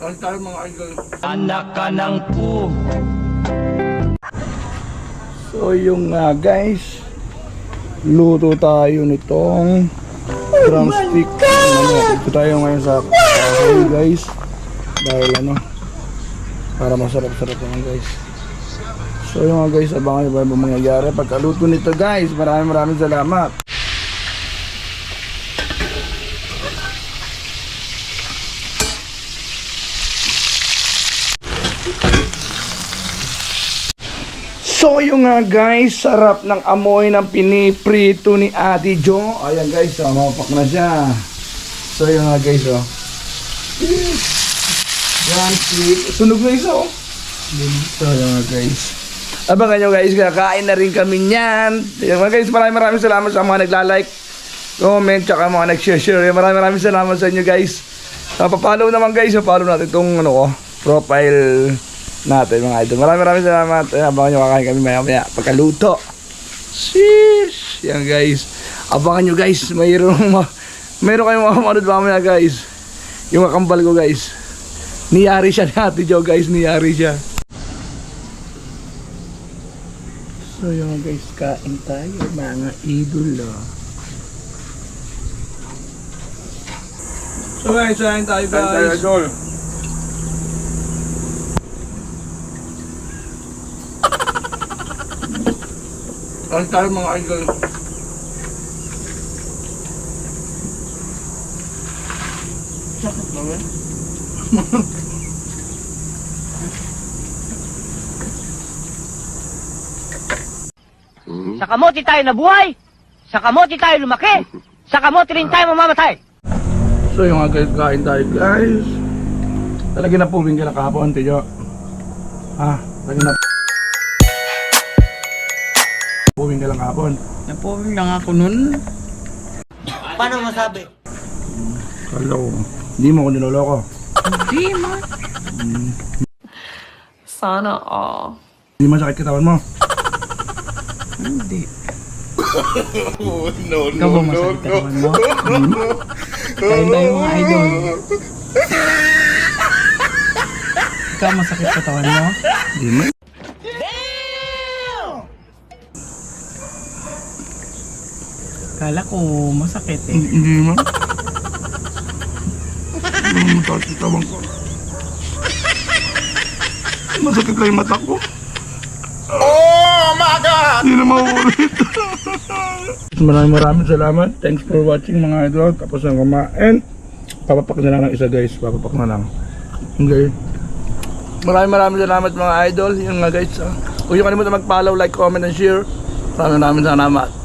Ang tayo mga idol. Anak ka ng po. So yung guys, luto tayo nitong drumstick. Ito tayo ngayon sa cafe guys. Dahil para masarap-sarap naman guys. So yung guys, abangan nyo ba yung mangyayari pagkaluto nito guys. Maraming salamat. So yung guys, sarap ng amoy ng piniprito ni Ate Jo. Ayan guys, mapak na siya. So yung guys, yan, sunog na isa So yung guys, abangan nyo guys, kakain na rin kami niyan. Yung guys, maraming salamat sa mga nagla-like, comment, tsaka mga nag-share. Maraming salamat sa inyo guys. Papalo naman guys, papalo natin itong profile natin mga idol. Maraming salamat. Abangan nyo, kakain kami maya pagkaluto. Sheesh! Yan guys, abangan nyo guys. Mayroon kayong makamanod mamaya guys. Yung kakambal ko guys, niyari siya ni Ate Jo guys. Niyari siya. So yung guys, kain tayo mga idol. So guys, kain tayo guys. Kain tayo mga idol. Sakit naman. Sa kamote tayo nabuhay, sa kamote tayo lumaki, sa kamote rin tayo mamamatay. So yung guys, kain tayo guys. Talaga na puming ka na kahapon, Tiyo. Talaga na puming ka lang kahapon. Napowing lang ako nun. Paano masabi? Kala ko, hindi mo ako niloloko. Hindi man. Sana all. Hindi masakit katawan mo. Hindi. Ikaw ba masakit katawan mo? Kain tayo mga idol. Ikaw masakit katawan mo? Hindi mo. Kala ko masakit eh. Hindi mo. Hindi mo masakit katawan ko. Masakit lang yung mata ko. Oh my God! Hindi na mauulit. Maraming salamat. Thanks for watching mga idol. Tapos na kumain. Papapak na lang ng isa guys. Papapak na lang. Okay. Maraming salamat mga idol. Yun nga guys. Huwag nyo kalimutan mag-follow, like, comment, and share. Maraming salamat.